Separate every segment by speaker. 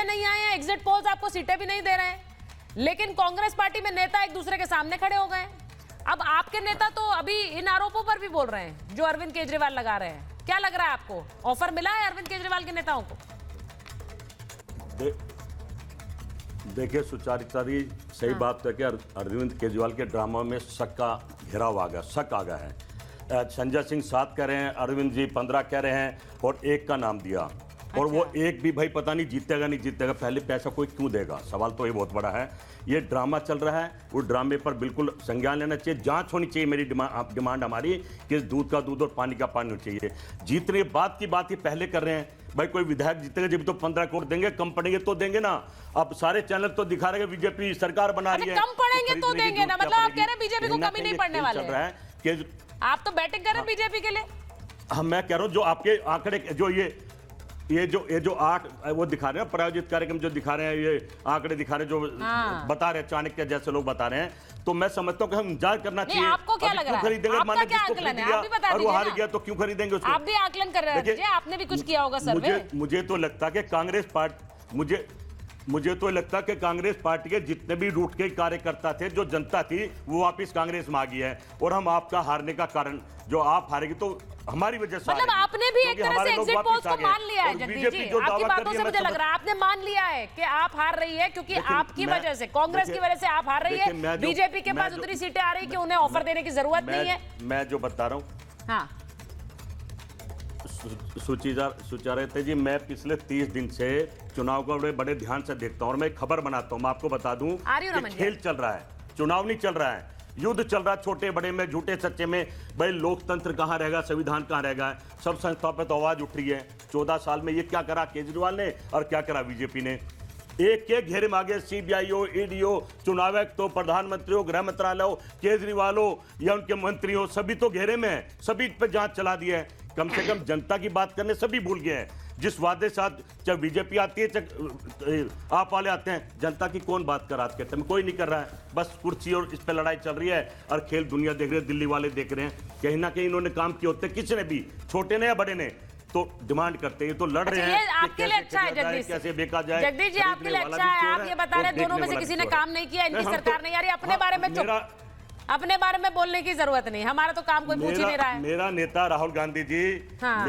Speaker 1: नतीजे नहीं आए हैं, एग्जिट पोल्स आपको सीटें भी नहीं दे रहे हैं, लेकिन कांग्रेस पार्टी में नेता एक दूसरे के सामने खड़े हो गए। अब आपके नेता तो अभी इन आरोपों पर भी बोल रहे हैं जो अरविंद केजरीवाल लगा रहे हैं। क्या लग रहा है आपको, ऑफर मिला है अरविंद केजरीवाल के नेताओं को?
Speaker 2: देखिए सुचारिता जी, सही बात है कि अरविंद केजरीवाल के ड्रामा में शक का घेराव आ गया, शक आ गया है। संजय सिंह 7 कह रहे हैं, अरविंद जी 15 कह रहे हैं और 1 का नाम दिया। और वो 1 भी भाई पता नहीं जीतेगा नहीं जीतेगा, पहले पैसा कोई क्यों देगा, सवाल तो ये बहुत बड़ा है। ये ड्रामा चल रहा है, उस ड्रामे पर बिल्कुल संज्ञान लेना चाहिए, जांच होनी चाहिए। मेरी डिमांड हमारी कि दूध का दूध और पानी का पानी होना चाहिए। जीतने बात की बात ही पहले कर रहे हैं, भाई कोई विधायक जीतेगा जब तो 15 करोड़ देंगे, कम पड़ेंगे तो देंगे ना। अब सारे चैनल तो दिखा रहे हैं बीजेपी सरकार बना रही है,
Speaker 1: कम पड़ेंगे तो देंगे ना, मतलब आप कह रहे हैं बीजेपी को कमी नहीं पड़ने वाले
Speaker 2: है।
Speaker 1: आप तो बैटिंग कर रहे हैं बीजेपी के लिए।
Speaker 2: हाँ, मैं कह रहा हूँ जो आपके आंकड़े जो ये जो 8 वो दिखा रहे हैं, प्रायोजित कार्यक्रम जो दिखा रहे हैं, ये आंकड़े दिखा रहे हैं, जो बता रहे हैं चाणक्य जैसे लोग बता रहे हैं, तो मैं समझता हूँ कि हम इंतजार करना चाहिए।
Speaker 1: आपको क्या लग रहा है, आपका क्या आकलन है, आप भी बता दीजिए।
Speaker 2: और वो हार गया तो क्यों खरीदेंगे उसको?
Speaker 1: आप भी आकलन कर रहे हैं, आपने भी कुछ किया होगा सर्वे।
Speaker 2: मुझे तो लगता है कि कांग्रेस पार्टी मुझे तो लगता है कि कांग्रेस पार्टी के जितने भी रूट के कार्यकर्ता थे, जो जनता थी, वो वापस कांग्रेस में आ गई है। और हम आपका हारने का कारण, जो आप हारेगी तो हमारी वजह से,
Speaker 1: मतलब आपने भी एक तरह से एग्जिट पोल्स को मान लिया है जगदीश जी। आपकी बातों से मुझे लग रहा है आपने मान लिया है कि आप हार रही है, क्योंकि आपकी वजह से, कांग्रेस की वजह से आप हार रही है। बीजेपी के पास उतनी सीटें आ रही कि उन्हें ऑफर देने की जरूरत नहीं है।
Speaker 2: मैं जो बता रहा हूँ,
Speaker 1: हाँ
Speaker 2: सुचारिता जी, मैं पिछले 30 दिन से चुनाव को बड़े ध्यान से देखता हूँ और मैं खबर बनाता हूँ। मैं आपको बता दूं कि खेल चल रहा है, चुनाव नहीं चल रहा है, युद्ध चल रहा है, छोटे बड़े में, झूठे सच्चे में। भाई लोकतंत्र कहाँ रहेगा, संविधान कहाँ रहेगा? सब संस्थाओं पर तो आवाज उठ रही है। 14 साल में ये क्या करा केजरीवाल ने और क्या करा बीजेपी ने? एक के घेरे में आगे सीबीआई हो, ईडी हो, चुनाव आयुक्त हो, प्रधानमंत्री हो, गृह मंत्रालय हो, केजरीवाल हो या उनके मंत्री हो, सभी तो घेरे में है, सभी पे जांच चला दी है। कम से कम जनता की बात करने सभी भूल गए हैं। जिस वादे साथ चाहे बीजेपी आती है चाहे आप वाले आते हैं, जनता की कौन बात कर आज के टाइम में? कोई नहीं कर रहा है। बस कुर्सी और इस पे लड़ाई चल रही है और खेल दुनिया देख रही है, दिल्ली वाले देख रहे हैं। कहीं ना कहीं इन्होंने काम किए होते, किसी ने भी, छोटे ने या बड़े ने, तो डिमांड करते हैं, तो लड़ रहे हैं।
Speaker 1: आपके लिए अच्छा है जगदीश,
Speaker 2: कैसे बेचा जाए।
Speaker 1: जगदीश जी आपके लिए अच्छा है, आप ये बता रहे हैं दोनों में से किसी ने काम नहीं किया, इनकी सरकार नहीं आ रही। अपने बारे में चुप, अपने बारे में बोलने की जरूरत नहीं, हमारा तो काम कोई पूछ ही नहीं रहा है।
Speaker 2: मेरा नेता राहुल गांधी जी,
Speaker 1: हाँ।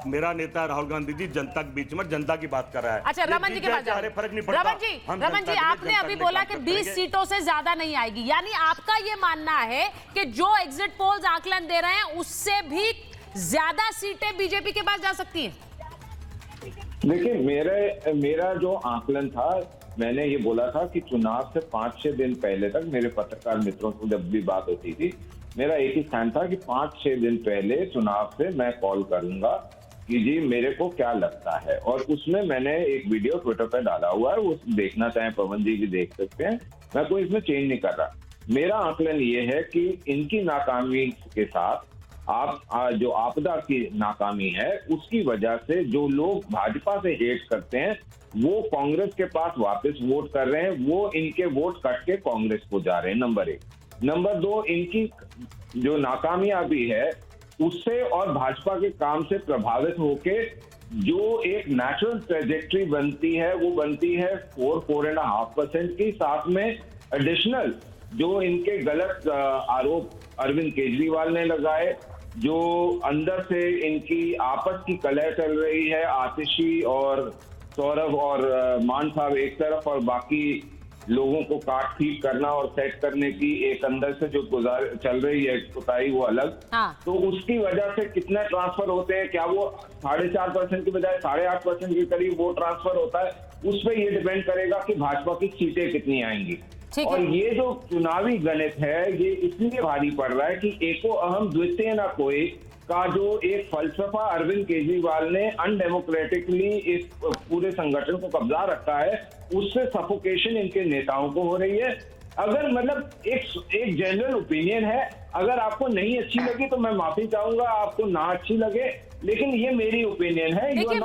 Speaker 2: मेरा नेता राहुल गांधी जी जनता के बीच में जनता की बात कर रहा है।
Speaker 1: अच्छा, रमन जी के पास जाओ।
Speaker 2: फर्क नहीं पड़ता।
Speaker 1: रमन जी आपने अभी बोला कि 20 सीटों से ज्यादा नहीं आएगी, यानी आपका ये मानना है कि जो एग्जिट पोल्स आकलन दे रहे हैं उससे भी ज्यादा सीटें बीजेपी के पास जा सकती हैं?
Speaker 3: देखिए, मेरा जो आकलन था, मैंने ये बोला था कि चुनाव से 5-6 दिन पहले तक मेरे पत्रकार मित्रों से जब भी बात होती थी, मेरा एक ही स्टैंड था कि 5-6 दिन पहले चुनाव से मैं कॉल करूंगा कि जी मेरे को क्या लगता है। और उसमें मैंने एक वीडियो ट्विटर पे डाला हुआ है, वो देखना चाहें पवन जी भी देख सकते हैं। मैं कोई इसमें चेंज नहीं कर रहा। मेरा आकलन ये है कि इनकी नाकामी के साथ आप जो आपदा की नाकामी है, उसकी वजह से जो लोग भाजपा से हेट करते हैं वो कांग्रेस के पास वापस वोट कर रहे हैं, वो इनके वोट कट के कांग्रेस को जा रहे हैं, नंबर 1। नंबर 2, इनकी जो नाकामयाबी है उससे और भाजपा के काम से प्रभावित होके जो एक नेचुरल ट्रेजेक्ट्री बनती है, वो बनती है 4-4.5% की। साथ में एडिशनल जो इनके गलत आरोप अरविंद केजरीवाल ने लगाए, जो अंदर से इनकी आपस की कलह चल रही है, आतिशी और सौरभ और मान साहब एक तरफ और बाकी लोगों को काट पीट करना और सेट करने की एक अंदर से जो चल रही है कुताई, वो अलग।
Speaker 1: हाँ।
Speaker 3: तो उसकी वजह से कितने ट्रांसफर होते हैं, क्या वो 4.5% की बजाय 8.5% के करीब वो ट्रांसफर होता है, उस पर ये डिपेंड करेगा कि भाजपा की सीटें कितनी आएंगी। और ये जो चुनावी गणित है ये इसलिए भारी पड़ रहा है कि एको अहम द्वितीय न कोई का जो एक फलसफा अरविंद केजरीवाल ने अनडेमोक्रेटिकली इस पूरे संगठन को कब्जा रखा है, उससे सफोकेशन इनके नेताओं को हो रही है। अगर मतलब एक जनरल ओपिनियन है, अगर आपको नहीं अच्छी लगी तो मैं माफी चाहूंगा, आपको ना अच्छी लगे, लेकिन ये मेरी ओपिनियन है।
Speaker 1: देखिए,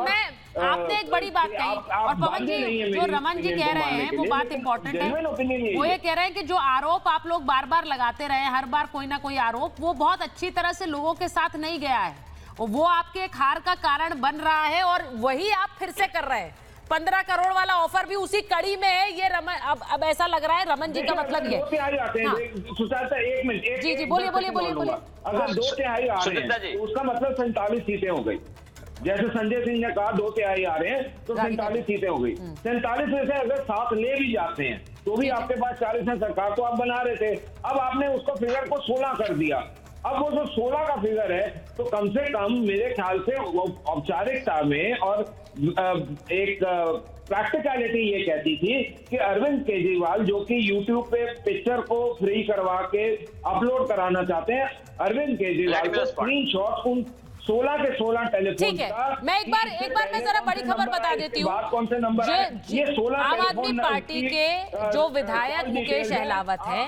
Speaker 1: आपने एक बड़ी बात कही और पवन जी जो रमन जी कह रहे हैं वो बात इंपॉर्टेंट है। वो ये कह रहे हैं कि जो आरोप आप लोग बार बार लगाते रहे, हर बार कोई ना कोई आरोप, वो बहुत अच्छी तरह से लोगों के साथ नहीं गया है, वो आपके एक हार का कारण बन रहा है और वही आप फिर से कर रहे हैं। 15 करोड़ वाला ऑफर भी उसी कड़ी में है। ये रमन, अब ऐसा लग रहा है रमन जी का मतलब ये।
Speaker 3: सुशांत, एक मिनट।
Speaker 1: जी बोलिए।
Speaker 3: अगर 2 तिहाई आ रहे हैं तो उसका मतलब 47 सीटें हो गई। जैसे संजय सिंह ने कहा 2 तिहाई आ रहे हैं तो 47 सीटें हो गई। 47 में से अगर 7 ले भी जाते हैं तो भी आपके पास 40 है। सरकार तो आप बना रहे थे, अब आपने उसको फिगर को 16 कर दिया। अब वो जो 16 का फिगर है तो कम से कम मेरे ख्याल से औपचारिकता में और एक प्रैक्टिकलिटी ये कहती थी कि अरविंद केजरीवाल जो कि यूट्यूब पे पिक्चर को फ्री करवा के अपलोड कराना चाहते हैं, अरविंद केजरीवाल को स्क्रीनशॉट उन 16 के 16 टेलीफोन।
Speaker 1: ठीक है, मैं एक बार मैं जरा बड़ी खबर बता देती हूँ।
Speaker 3: कौन से नंबर है ये? 16
Speaker 1: आम आदमी पार्टी के जो विधायक मुकेश अहलावत है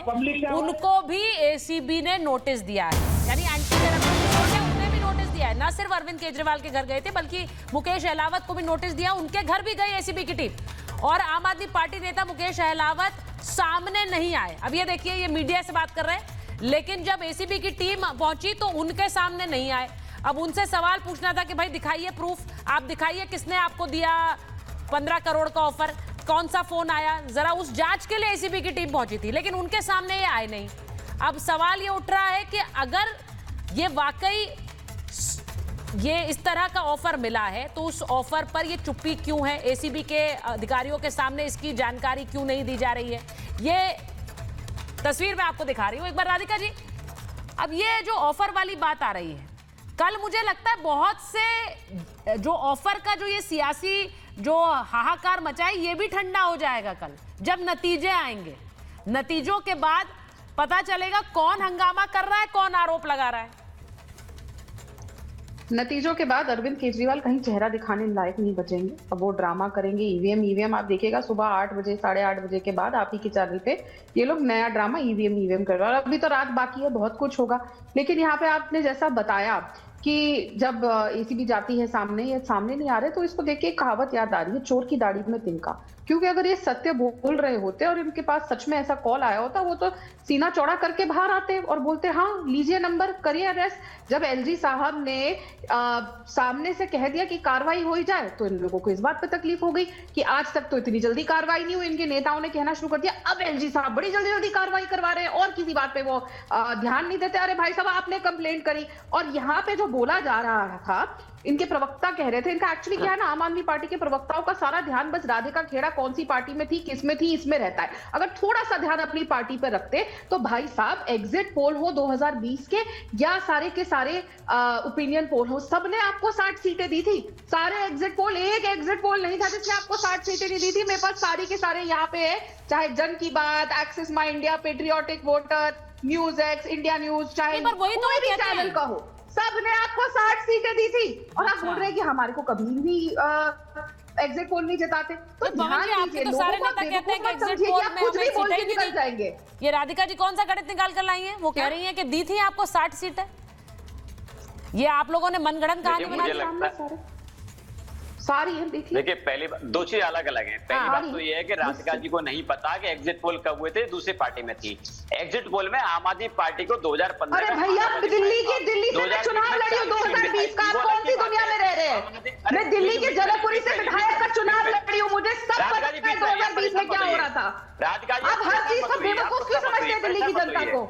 Speaker 1: उनको भी एसीबी ने नोटिस दिया है, यानी एंटी करप्शन ब्यूरो ने उन्हें भी नोटिस दिया है। ना सिर्फ अरविंद केजरीवाल के घर गए थे बल्कि मुकेश अहलावत को भी नोटिस दिया, उनके घर भी गई एसीबी की टीम। और आम आदमी पार्टी नेता मुकेश अहलावत सामने नहीं आए। अब ये देखिए, ये मीडिया से बात कर रहे हैं, लेकिन जब एसीबी की टीम पहुंची तो उनके सामने नहीं आए। अब उनसे सवाल पूछना था कि भाई दिखाइए प्रूफ, आप दिखाइए किसने आपको दिया 15 करोड़ का ऑफर, कौन सा फोन आया, जरा उस जांच के लिए एसीबी की टीम पहुंची थी, लेकिन उनके सामने ये आए नहीं। अब सवाल ये उठ रहा है कि अगर ये वाकई ये इस तरह का ऑफर मिला है तो उस ऑफर पर ये चुप्पी क्यों है? एसीबी के अधिकारियों के सामने इसकी जानकारी क्यों नहीं दी जा रही है? ये तस्वीर मैं आपको दिखा रही हूं एक बार राधिका जी। अब ये जो ऑफर वाली बात आ रही है, कल मुझे लगता है बहुत से जो ऑफर का जो ये सियासी जो हाहाकार मचा है ये भी ठंडा हो जाएगा कल जब नतीजे आएंगे। नतीजों के बाद पता चलेगा कौन हंगामा कर रहा है, कौन आरोप लगा रहा है।
Speaker 4: नतीजों के बाद अरविंद केजरीवाल कहीं चेहरा दिखाने लायक नहीं बचेंगे। अब वो ड्रामा करेंगे। ईवीएम आप देखिएगा सुबह 8 बजे 8:30 बजे के बाद आप ही के चैनल पे ये लोग नया ड्रामा ईवीएम कर रहे हैं। और अभी तो रात बाकी है, बहुत कुछ होगा। लेकिन यहाँ पे आपने जैसा बताया कि जब एसीबी जाती है सामने, ये सामने नहीं आ रहे, तो इसको देख के एक कहावत याद आ रही है, चोर की दाढ़ी में तिनका। क्योंकि अगर ये सत्य बोल रहे होते और इनके पास सच में ऐसा कॉल आया होता, वो तो सीना चौड़ा करके बाहर आते और बोलते हाँ लीजिए नंबर, करिए अरेस्ट। जब एलजी साहब ने सामने से कह दिया कि कार्रवाई हो ही जाए तो इन लोगों को इस बात पे तकलीफ हो गई कि आज तक तो इतनी जल्दी कार्रवाई नहीं हुई। इनके नेताओं ने कहना शुरू कर दिया अब एलजी साहब बड़ी जल्दी जल्दी कार्रवाई करवा रहे हैं और किसी बात पे वो ध्यान नहीं देते। अरे भाई साहब आपने कंप्लेंट करी। और यहाँ पे जो बोला जा रहा था, इनके प्रवक्ता कह रहे थे, इनका एक्चुअली क्या है ना, आम आदमी पार्टी के प्रवक्ताओं का सारा ध्यान बस राधिका खेड़ा कौन सी पार्टी में थी, किस में थी, इसमें रहता है। अगर थोड़ा सा ध्यान अपनी पार्टी पर रखते तो भाई साहब एग्जिट पोल हो 2020 के या सारे के सारे ओपिनियन पोल हो, सबने आपको 60 सीटें दी थी। सारे एग्जिट पोल, एक एग्जिट पोल नहीं था जिसने आपको 60 सीटें नहीं दी थी। मेरे पास सारी के सारे यहाँ पे है, चाहे जन की बात, एक्सिस माई India, patriotic voter, news x, India news, चाहे कोई भी चैनल का हो, सबने आपको 60 सीटें दी थी। और आप बोल रहे हैं कि हमारे को कभी भी एग्जिट पोल नहीं जिताते। तो ध्यान दीजिए,
Speaker 1: तो सारे नेता कहते हैं कि एग्जिट पोल में
Speaker 4: कुछ भी बोल के निकल जाएंगे।
Speaker 1: ये राधिका जी कौन सा गणित निकाल कर लाई हैं? वो कह रही हैं कि दी थी आपको 60 सीटें। ये आप लोगों ने मनगढ़ंत कहानी बना दी
Speaker 4: सारी है।
Speaker 5: देखिए पहली बात, दो चीज अलग अलग है। पहली बात तो ये है कि राधिका जी को नहीं पता कि एग्जिट पोल कब हुए थे, दूसरी पार्टी में थी। एग्जिट पोल में आम आदमी पार्टी को 2015
Speaker 4: अरे भैया दिल्ली से मैं चुनाव लड़ी हूँ 2020 का। कौन सी दुनिया में रह रहे हैं? मैं दिल्ली के जलकपुरी से विधायक का चुनाव लड़ी हूँ, मुझे सब पता है 2020 में क्या हो रहा था।
Speaker 5: राधिका जी
Speaker 4: आप हर चीज को बेवकूफ क्यों समझते हैं दिल्ली की जनता को?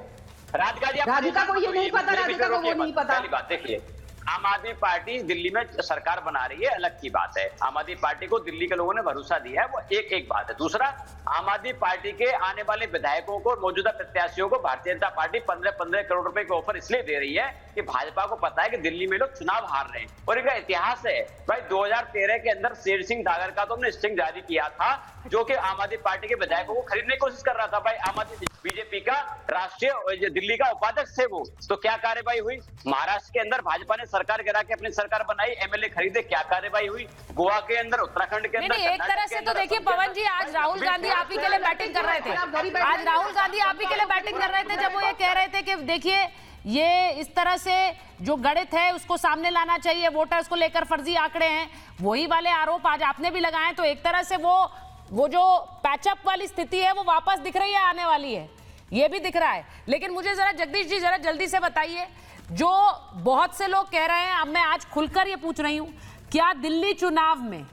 Speaker 4: राधिका को ये नहीं पता, राधिका को वो नहीं पता।
Speaker 5: पहली बात देखिए, आम आदमी पार्टी दिल्ली में सरकार बना रही है, अलग की बात है। आम आदमी पार्टी को दिल्ली के लोगों ने भरोसा दिया है, वो एक बात है। दूसरा, आम आदमी पार्टी के आने वाले विधायकों को, मौजूदा प्रत्याशियों को भारतीय जनता पार्टी 15-15 करोड़ रुपए के ऑफर इसलिए दे रही है कि भाजपा को पता है कि दिल्ली में लोग चुनाव हार रहे हैं। और इनका इतिहास है भाई, 2013 के अंदर शेर सिंह डागर का तो हमने स्टिंग जारी किया था, जो कि आम आदमी पार्टी के विधायकों को खरीदने की कोशिश कर रहा था। भाई आम आदमी बीजेपी का राष्ट्रीय दिल्ली का उपाध्यक्ष थे वो, तो क्या कार्रवाई हुई? महाराष्ट्र के अंदर भाजपा ने सरकार गिरा के अपनी सरकार बनाई, एमएलए खरीदे, क्या कार्रवाई हुई? गोवा के अंदर, उत्तराखंड के अंदर,
Speaker 1: एक तरह से तो देखिए पवन जी, आज राहुल गांधी आप ही के लिए बैटिंग कर रहे थे। आज राहुल गांधी आप ही के लिए बैटिंग कर रहे थे जब वो ये कह रहे थे कि देखिए ये इस तरह से जो गणित है उसको सामने लाना चाहिए, वोटर्स को लेकर फर्जी आंकड़े हैं, वही वाले आरोप आज आपने भी लगाए। तो एक तरह से वो जो पैचअप वाली स्थिति है वो वापस दिख रही है, आने वाली है, ये भी दिख रहा है। लेकिन मुझे जरा जगदीश जी जरा जल्दी से बताइए, जो बहुत से लोग कह रहे हैं, अब मैं आज खुलकर ये पूछ रही हूं, क्या दिल्ली चुनाव में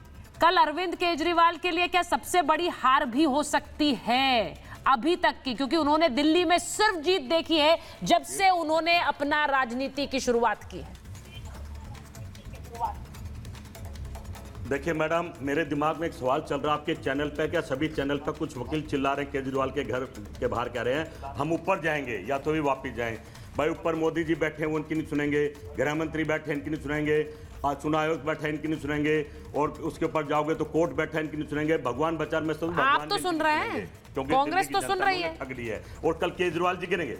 Speaker 1: कल अरविंद केजरीवाल के लिए क्या सबसे बड़ी हार भी हो सकती है अभी तक की, क्योंकि उन्होंने दिल्ली में सिर्फ जीत देखी है जब से उन्होंने अपना राजनीति की शुरुआत की है।
Speaker 2: देखिए मैडम, मेरे दिमाग में एक सवाल चल रहा है आपके चैनल पे, क्या सभी चैनल पे कुछ वकील चिल्ला रहे हैं केजरीवाल के घर के बाहर, कह रहे हैं हम ऊपर जाएंगे या तो भी वापस जाएं। भाई ऊपर मोदी जी बैठे हैं, वो उनकी नहीं सुनेंगे, गृह मंत्री बैठे हैं, इनकी नहीं सुनेंगे, चुनाव आयोग बैठे हैं, इनकी नहीं सुनेंगे, और उसके ऊपर जाओगे तो कोर्ट बैठा है, इनकी नहीं सुनेंगे। भगवान बचार में
Speaker 1: आप तो सुन रहे हैं, कांग्रेस तो सुन रही है,
Speaker 2: ठग ली है। और कल केजरीवाल जी गिरेंगे।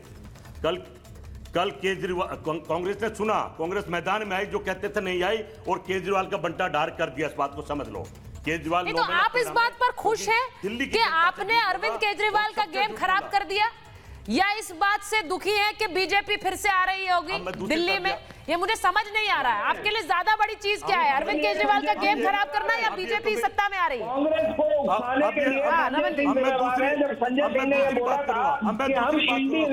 Speaker 2: कल केजरीवाल, कांग्रेस ने सुना, कांग्रेस मैदान में आई, जो कहते थे नहीं आई, और केजरीवाल का बंटा डार कर दिया। इस बात को समझ लो। केजरीवाल
Speaker 1: तो आप इस बात पर खुश हैं कि आपने अरविंद केजरीवाल का गेम खराब कर दिया, या इस बात से दुखी हैं कि बीजेपी फिर से आ रही होगी दिल्ली में? ये मुझे समझ नहीं आ रहा है। आपके लिए ज्यादा बड़ी चीज क्या है, अरविंद केजरीवाल का गेम खराब करना या बीजेपी सत्ता में आ रही है?
Speaker 3: कांग्रेस को उठाने के लिए संजय सिंह जिम्मेदार है। जब संजय सिंह ने ये बोला था कि हम इंडी